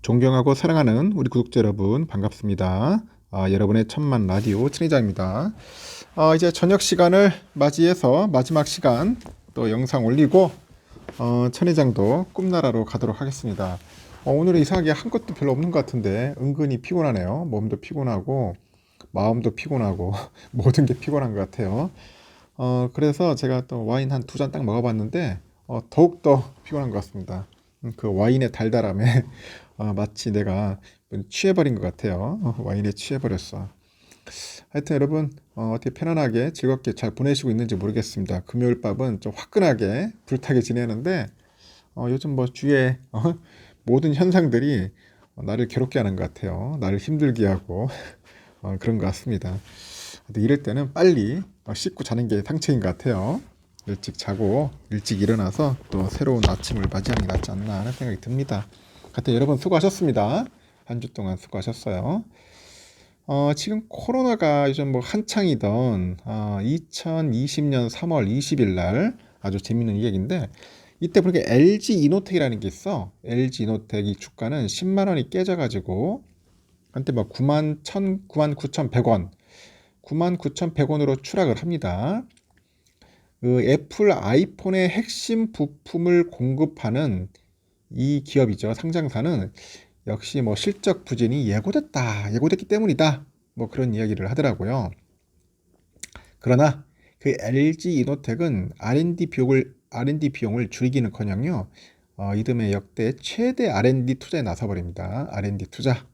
존경하고 사랑하는 우리 구독자 여러분 반갑습니다. 여러분의 천만 라디오 친해자입니다. 이제 저녁 시간을 맞이해서 마지막 시간 또 영상 올리고 천혜장도 꿈나라로 가도록 하겠습니다. 오늘은 이상하게 한 것도 별로 없는 것 같은데 은근히 피곤하네요. 몸도 피곤하고 마음도 피곤하고 모든 게 피곤한 것 같아요. 그래서 제가 또 와인 한 두 잔 딱 먹어봤는데 더욱더 피곤한 것 같습니다. 그 와인의 달달함에 마치 내가 취해버린 것 같아요. 와인에 취해버렸어. 하여튼 여러분 어떻게 편안하게 즐겁게 잘 보내시고 있는지 모르겠습니다. 금요일 밤은 좀 화끈하게 불타게 지내는데 요즘 뭐 주위에 모든 현상들이 나를 괴롭게 하는 것 같아요. 나를 힘들게 하고 그런 것 같습니다. 이럴 때는 빨리 씻고 자는 게 상책인 것 같아요. 일찍 자고 일찍 일어나서 또 새로운 아침을 맞이하는 게 낫지 않나 하는 생각이 듭니다. 하여튼 여러분 수고하셨습니다. 한 주 동안 수고하셨어요. 지금 코로나가 요즘 뭐 한창이던 2020년 3월 20일 날 아주 재밌는 얘기인데 이때 보니까 LG 이노텍이라는 게 있어. LG 이노텍 이 주가는 10만 원이 깨져가지고 한때 막 99,100원, 99,100원으로 추락을 합니다. 그 애플 아이폰의 핵심 부품을 공급하는 이 기업이죠. 상장사는 역시 뭐 실적 부진이 예고됐기 때문이다. 뭐 그런 이야기를 하더라고요. 그러나 그 LG 이노텍은 R&D 비용을 줄이기는커녕요. 이듬해 역대 최대 R&D 투자에 나서버립니다. R&D 투자.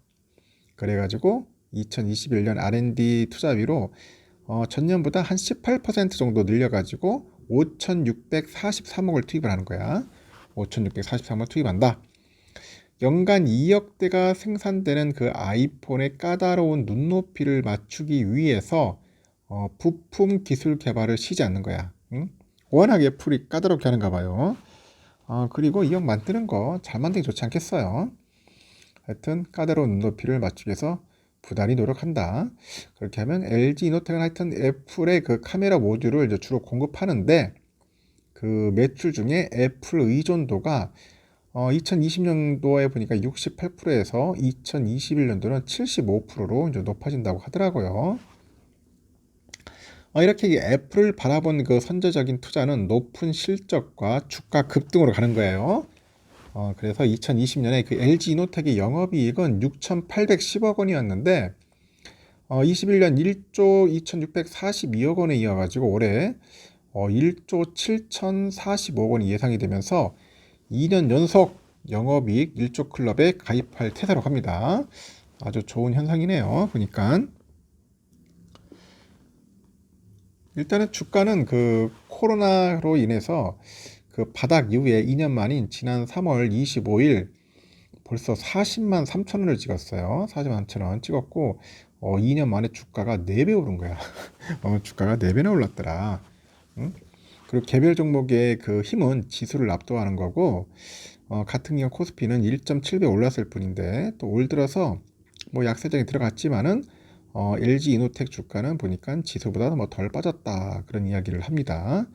그래가지고 2021년 R&D 투자비로 전년보다 한 18% 정도 늘려가지고 5,643억을 투입을 하는 거야. 5,643억을 투입한다. 연간 2억대가 생산되는 그 아이폰의 까다로운 눈높이를 맞추기 위해서 부품 기술 개발을 쉬지 않는 거야. 응? 워낙 애플이 까다롭게 하는가 봐요. 그리고 이 형 만드는 거 잘 만들기 좋지 않겠어요? 하여튼 까다로운 눈높이를 맞추기 위해서 부단히 노력한다. 그렇게 하면 LG 이노텍은 하여튼 애플의 그 카메라 모듈을 이제 주로 공급하는데 그 매출 중에 애플 의존도가 2020년도에 보니까 68%에서 2021년도는 75%로 이제 높아진다고 하더라고요. 이렇게 애플을 바라본 그 선제적인 투자는 높은 실적과 주가 급등으로 가는 거예요. 그래서 2020년에 그 LG 이노텍의 영업이익은 6,810억 원이었는데 21년 1조 2,642억 원에 이어가지고 올해 1조 7,045억 원이 예상이 되면서 2년 연속 영업이익 1조 클럽에 가입할 태세로 갑니다. 아주 좋은 현상이네요. 보니까 일단은 주가는 그 코로나로 인해서 그 바닥 이후에 2년 만인 지난 3월 25일 벌써 40만 3천 원을 찍었어요. 40만 3천 원 찍었고 2년 만에 주가가 4배 오른 거야. 주가가 4배나 올랐더라. 응? 그리고 개별 종목의 그 힘은 지수를 압도하는 거고 같은 경우 코스피는 1.7배 올랐을 뿐인데 또 올 들어서 뭐 약세장에 들어갔지만은 LG 이노텍 주가는 보니까 지수보다 뭐 덜 빠졌다 그런 이야기를 합니다.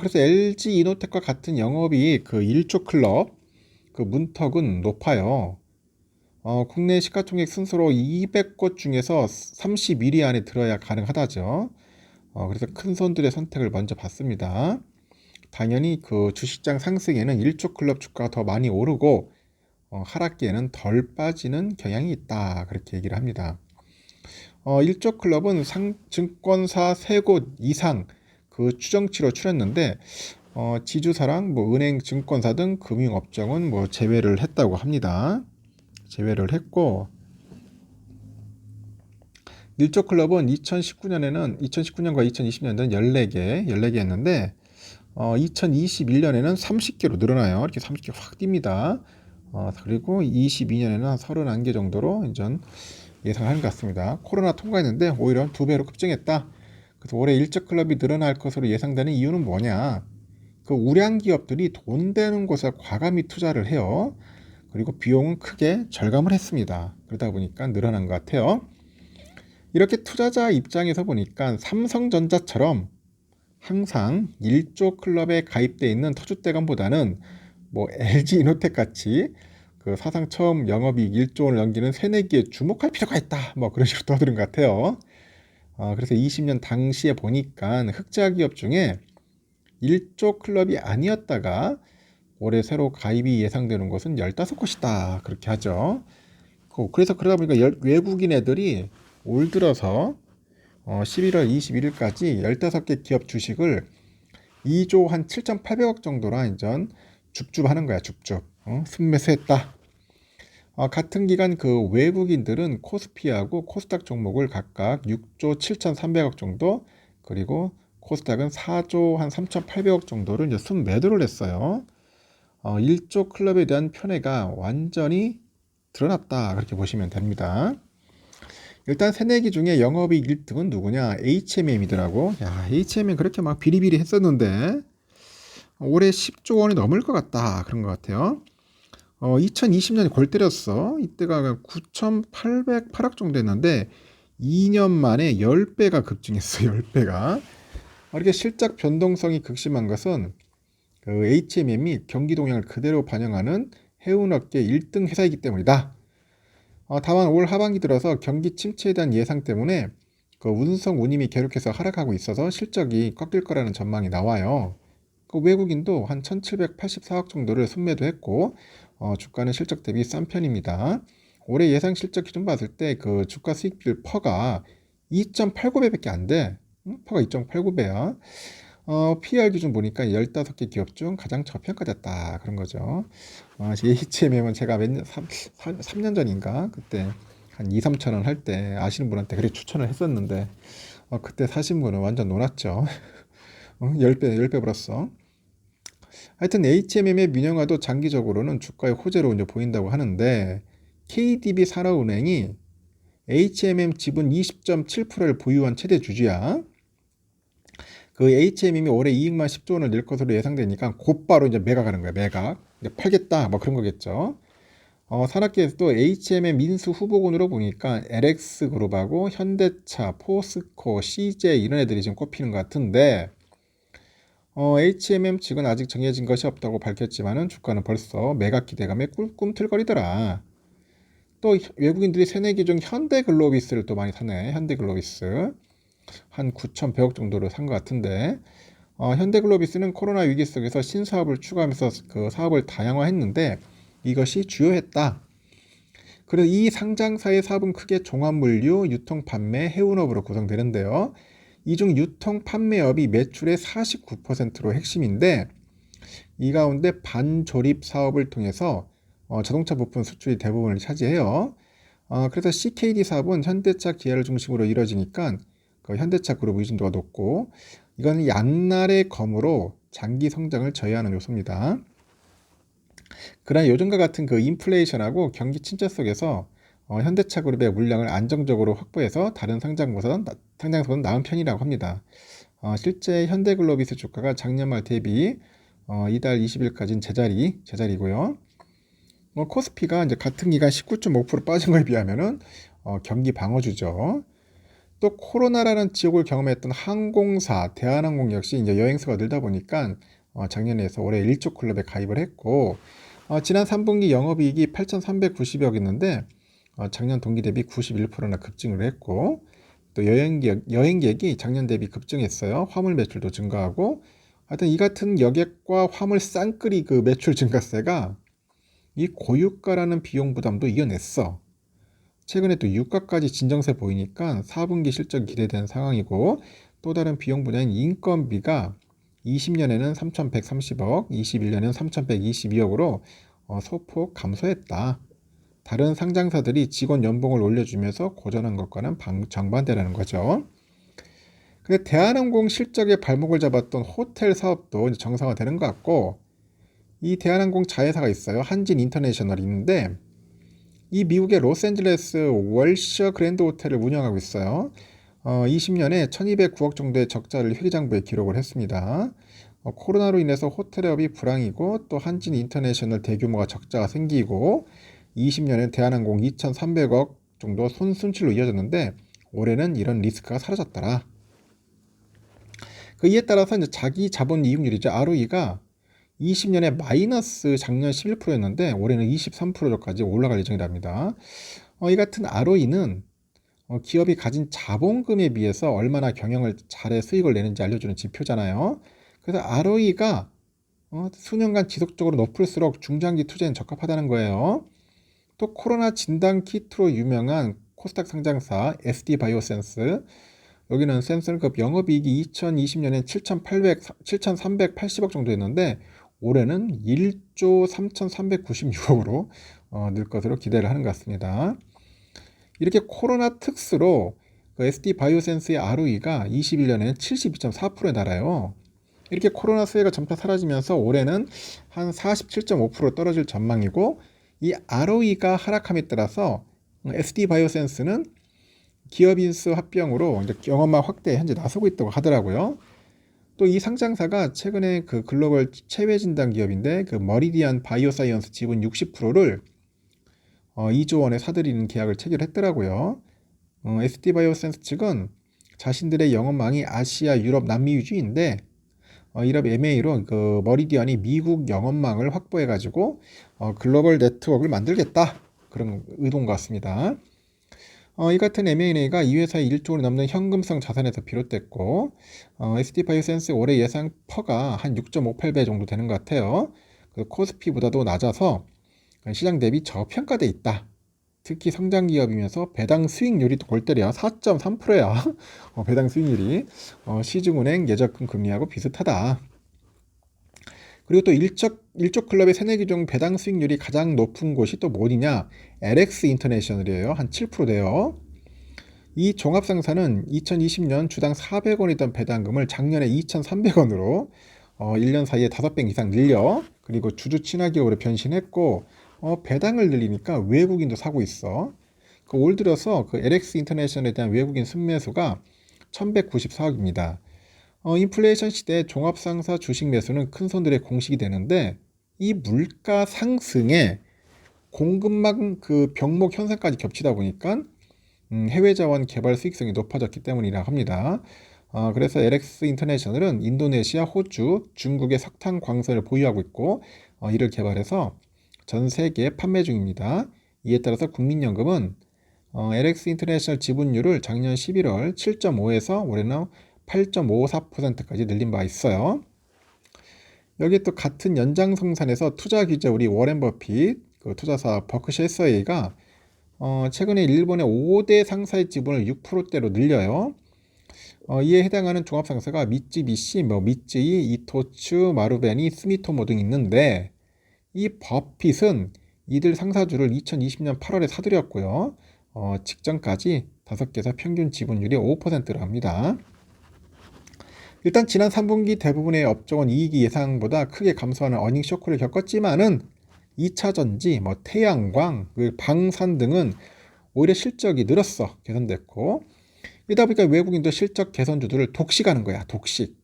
그래서 LG 이노텍과 같은 영업이익 그 1조 클럽 그 문턱은 높아요. 국내 시가총액 순서로 200곳 중에서 31위 안에 들어야 가능하다죠. 그래서 큰 손들의 선택을 먼저 받습니다. 당연히 그 주식장 상승에는 1조 클럽 주가가 더 많이 오르고 하락기에는 덜 빠지는 경향이 있다. 그렇게 얘기를 합니다. 1조 클럽은 증권사 3곳 이상 그 추정치로 추렸는데 지주사랑 뭐 은행, 증권사 등 금융업종은 뭐 제외를 했다고 합니다. 제외를 했고 1조 클럽은 2019년과 2020년도는 14개였는데 2021년에는 30개로 늘어나요. 이렇게 30개 확 뜁니다. 그리고 22년에는 한 31개 정도로 이제 예상하는 것 같습니다. 코로나 통과했는데 오히려 2배로 급증했다. 그래서 올해 1조 클럽이 늘어날 것으로 예상되는 이유는 뭐냐? 그 우량 기업들이 돈 되는 곳에 과감히 투자를 해요. 그리고 비용은 크게 절감을 했습니다. 그러다 보니까 늘어난 것 같아요. 이렇게 투자자 입장에서 보니까 삼성전자처럼 항상 1조 클럽에 가입되어 있는 터줏대감보다는 뭐 LG 이노텍 같이 그 사상 처음 영업이익 1조 원을 넘기는 새내기에 주목할 필요가 있다. 뭐 그런 식으로 떠드는 것 같아요. 그래서 20년 당시에 보니까 흑자 기업 중에 1조 클럽이 아니었다가 올해 새로 가입이 예상되는 곳은 15곳이다. 그렇게 하죠. 그래서 그러다 보니까 외국인 애들이 올 들어서 11월 21일까지 15개 기업 주식을 2조 한 7,800억 정도로 이제 줍줍하는 거야. 줍줍. 순매수했다. 같은 기간 그 외국인들은 코스피하고 코스닥 종목을 각각 6조 7,300억 정도, 그리고 코스닥은 4조 한 3,800억 정도를 이제 순매도를 했어요. 1조 클럽에 대한 편애가 완전히 드러났다. 그렇게 보시면 됩니다. 일단 새내기 중에 영업이익 1등은 누구냐? HMM이더라고. 야, HMM 그렇게 막 비리비리 했었는데 올해 10조 원이 넘을 것 같다. 그런 것 같아요. 2020년에 골 때렸어. 이때가 9,808억 정도 됐는데 2년 만에 10배가 급증했어. 10배가. 이렇게 실적 변동성이 극심한 것은 그 HMM이 경기 동향을 그대로 반영하는 해운업계 1등 회사이기 때문이다. 다만 올 하반기 들어서 경기 침체에 대한 예상 때문에 그 운송 운임이 계속해서 하락하고 있어서 실적이 꺾일 거라는 전망이 나와요. 그 외국인도 한 1,784억 정도를 순매도 했고 주가는 실적 대비 싼 편입니다. 올해 예상 실적 기준 봤을 때 그 주가 수익 비율 퍼가 2.89배밖에 안 돼. 퍼가 2.89배야. PER 기준 보니까 15개 기업 중 가장 저평가됐다. 그런 거죠. HMM은 제가 몇 년, 3년 전인가? 그때 한 2, 3천 원 할 때 아시는 분한테 그렇게 추천을 했었는데, 그때 사신 분은 완전 놀았죠. 10배 벌었어. 하여튼 HMM의 민영화도 장기적으로는 주가의 호재로 이제 보인다고 하는데, KDB 산업은행이 HMM 지분 20.7%를 보유한 최대 주주야. 그 HMM이 올해 이익만 10조 원을 낼 것으로 예상되니까 곧바로 이제 매각하는 거야. 매각. 이제 팔겠다. 뭐 그런 거겠죠. 산업계에서도 HMM 민수 후보군으로 보니까 LX그룹하고 현대차, 포스코, CJ 이런 애들이 지금 꼽히는 것 같은데 HMM 측은 아직 정해진 것이 없다고 밝혔지만은 주가는 벌써 매각 기대감에 꿈틀거리더라. 또 외국인들이 새내기 중 현대글로비스를 또 많이 사네. 현대글로비스. 한 9,100억 정도로 산 것 같은데 현대글로비스는 코로나 위기 속에서 신사업을 추가하면서 그 사업을 다양화했는데 이것이 주요했다. 그래서 이 상장사의 사업은 크게 종합물류, 유통, 판매, 해운업으로 구성되는데요. 이 중 유통, 판매업이 매출의 49%로 핵심인데 이 가운데 반조립 사업을 통해서 자동차 부품 수출이 대부분을 차지해요. 그래서 CKD 사업은 현대차 기아를 중심으로 이루어지니까 그 현대차 그룹 의존도가 높고 이건 양날의 검으로 장기 성장을 저해하는 요소입니다. 그러나 요즘과 같은 그 인플레이션하고 경기 침체 속에서 현대차 그룹의 물량을 안정적으로 확보해서 다른 상장사보다는 나은 편이라고 합니다. 실제 현대글로비스 주가가 작년 말 대비 이달 20일까지는 제자리고요. 코스피가 이제 같은 기간 19.5% 빠진 거에 비하면은 경기 방어주죠. 또 코로나라는 지옥을 경험했던 항공사, 대한항공 역시 이제 여행수가 늘다 보니까 작년에서 올해 1조 클럽에 가입을 했고 지난 3분기 영업이익이 8,390억이었는데 작년 동기 대비 91%나 급증을 했고 또 여행객이 작년 대비 급증했어요. 화물 매출도 증가하고 하여튼 이 같은 여객과 화물 쌍끌이 그 매출 증가세가 이 고유가라는 비용 부담도 이겨냈어. 최근에 또 유가까지 진정세 보이니까 4분기 실적 기대되는 상황이고 또 다른 비용 분야인 인건비가 20년에는 3,130억, 21년에는 3,122억으로 소폭 감소했다. 다른 상장사들이 직원 연봉을 올려주면서 고전한 것과는 정반대라는 거죠. 근데 대한항공 실적에 발목을 잡았던 호텔 사업도 이제 정상화되는 것 같고 이 대한항공 자회사가 있어요. 한진 인터내셔널이 있는데 이 미국의 로스앤젤레스 월셔 그랜드 호텔을 운영하고 있어요. 20년에 1,209억 정도의 적자를 회계장부에 기록을 했습니다. 코로나로 인해서 호텔업이 불황이고 또 한진 인터내셔널 대규모가 적자가 생기고 20년에 대한항공 2,300억 정도 손순실로 이어졌는데 올해는 이런 리스크가 사라졌더라. 이에 따라서 이제 자기 자본 이익률이죠. ROE가 20년에 마이너스 작년 11%였는데 올해는 23%까지 올라갈 예정이랍니다. 이 같은 ROE는 기업이 가진 자본금에 비해서 얼마나 경영을 잘해 수익을 내는지 알려주는 지표잖아요. 그래서 ROE가 수년간 지속적으로 높을수록 중장기 투자엔 적합하다는 거예요. 또 코로나 진단 키트로 유명한 코스닥 상장사 SD바이오센스, 여기는 센서급 영업이익이 2020년엔 7,380억 정도 였는데 올해는 1조 3,396억으로 늘 것으로 기대를 하는 것 같습니다. 이렇게 코로나 특수로 그 SD바이오센스의 ROE가 21년에는 72.4%에 달아요. 이렇게 코로나 수혜가 점차 사라지면서 올해는 한 47.5% 떨어질 전망이고, 이 ROE가 하락함에 따라서 SD바이오센스는 기업 인수 합병으로 이제 영업망 확대에 현재 나서고 있다고 하더라고요. 또 이 상장사가 최근에 그 글로벌 체외 진단 기업인데 그 머리디안 바이오사이언스 지분 60%를 2조 원에 사들이는 계약을 체결했더라고요. SD바이오센스 측은 자신들의 영업망이 아시아, 유럽, 남미 위주인데 이런 MA로 그 머리디안이 미국 영업망을 확보해가지고 글로벌 네트워크를 만들겠다, 그런 의도인 것 같습니다. 이 같은 M&A가 이 회사의 1조 원이 넘는 현금성 자산에서 비롯됐고, SD바이오센스 올해 예상 퍼가 한 6.58배 정도 되는 것 같아요. 그 코스피보다도 낮아서 시장 대비 저평가돼 있다. 특히 성장 기업이면서 배당 수익률이 또 골 때려야 4.3%야. 배당 수익률이 시중은행 예적금 금리하고 비슷하다. 그리고 또 일족 클럽의 새내기 중 배당 수익률이 가장 높은 곳이 또 뭐냐? LX 인터내셔널이에요. 한 7% 돼요. 이 종합상사는 2020년 주당 400원이던 배당금을 작년에 2,300원으로 1년 사이에 5배 이상 늘려, 그리고 주주 친화 기업으로 변신했고, 배당을 늘리니까 외국인도 사고 있어. 올 들어서 그 LX 인터내셔널에 대한 외국인 순매수가 1,194억입니다. 인플레이션 시대 종합상사 주식 매수는 큰 손들의 공식이 되는데, 이 물가 상승에 공급망 그 병목 현상까지 겹치다 보니까 해외 자원 개발 수익성이 높아졌기 때문이라 합니다. 그래서 LX 인터내셔널은 인도네시아, 호주, 중국의 석탄 광선을 보유하고 있고 이를 개발해서 전 세계에 판매 중입니다. 이에 따라서 국민연금은 LX 인터내셔널 지분율을 작년 11월 7.5에서 올해는 8.54%까지 늘린 바 있어요. 여기 또 같은 연장성산에서 투자 기자 우리 워렌 버핏, 그 투자사 버크셔 해서웨이가 최근에 일본의 5대 상사의 지분을 6%대로 늘려요. 이에 해당하는 종합상사가 미쯔비시, 미쯔이, 이토츠, 마루베니, 스미토모 등 있는데, 이 버핏은 이들 상사주를 2020년 8월에 사들였고요. 직전까지 5개사 평균 지분율이 5%로 합니다. 일단 지난 3분기 대부분의 업종은 이익이 예상보다 크게 감소하는 어닝 쇼크를 겪었지만은 2차 전지, 태양광, 방산 등은 오히려 실적이 늘었어, 개선됐고, 이러다 보니까 외국인도 실적 개선주들을 독식하는 거야, 독식.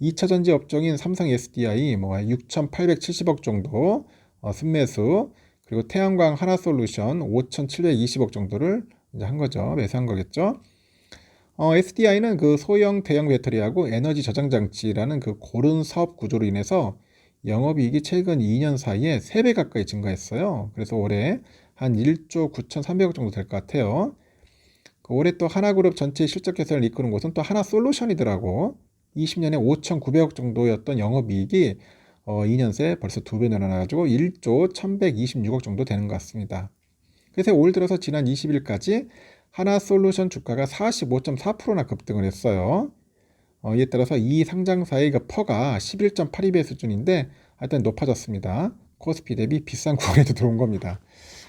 2차 전지 업종인 삼성 SDI 6,870억 정도 순매수, 그리고 태양광 하나솔루션 5,720억 정도를 이제 한 거죠, 매수한 거겠죠. SDI는 그 소형 대형 배터리하고 에너지 저장 장치라는 그 고른 사업 구조로 인해서 영업이익이 최근 2년 사이에 3배 가까이 증가했어요. 그래서 올해 한 1조 9,300억 정도 될 것 같아요. 올해 또 하나그룹 전체 실적 개선을 이끄는 곳은 또 하나솔루션이더라고. 20년에 5,900억 정도였던 영업이익이 2년 새 벌써 2배 늘어나가지고 1조 1,126억 정도 되는 것 같습니다. 그래서 올 들어서 지난 20일까지 하나솔루션 주가가 45.4%나 급등을 했어요. 이에 따라서 이 상장사의 그 퍼가 11.82배 수준인데 하여튼 높아졌습니다. 코스피 대비 비싼 구간에도 들어온 겁니다.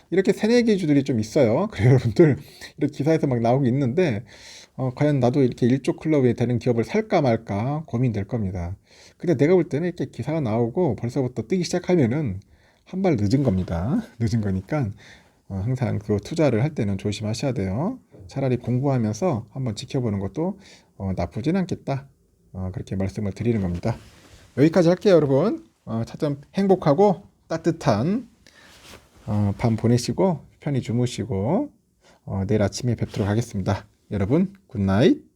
이렇게 새내기 주들이 좀 있어요. 그래서 여러분들 이렇게 기사에서 막 나오고 있는데 과연 나도 이렇게 일조 클럽에 되는 기업을 살까 말까 고민될 겁니다. 근데 내가 볼 때는 이렇게 기사가 나오고 벌써부터 뜨기 시작하면은 한 발 늦은 겁니다. 늦은 거니까 항상 그 투자를 할 때는 조심하셔야 돼요. 차라리 공부하면서 한번 지켜보는 것도 나쁘진 않겠다. 그렇게 말씀을 드리는 겁니다. 여기까지 할게요, 여러분. 차점 행복하고 따뜻한 밤 보내시고 편히 주무시고 내일 아침에 뵙도록 하겠습니다. 여러분 굿나잇.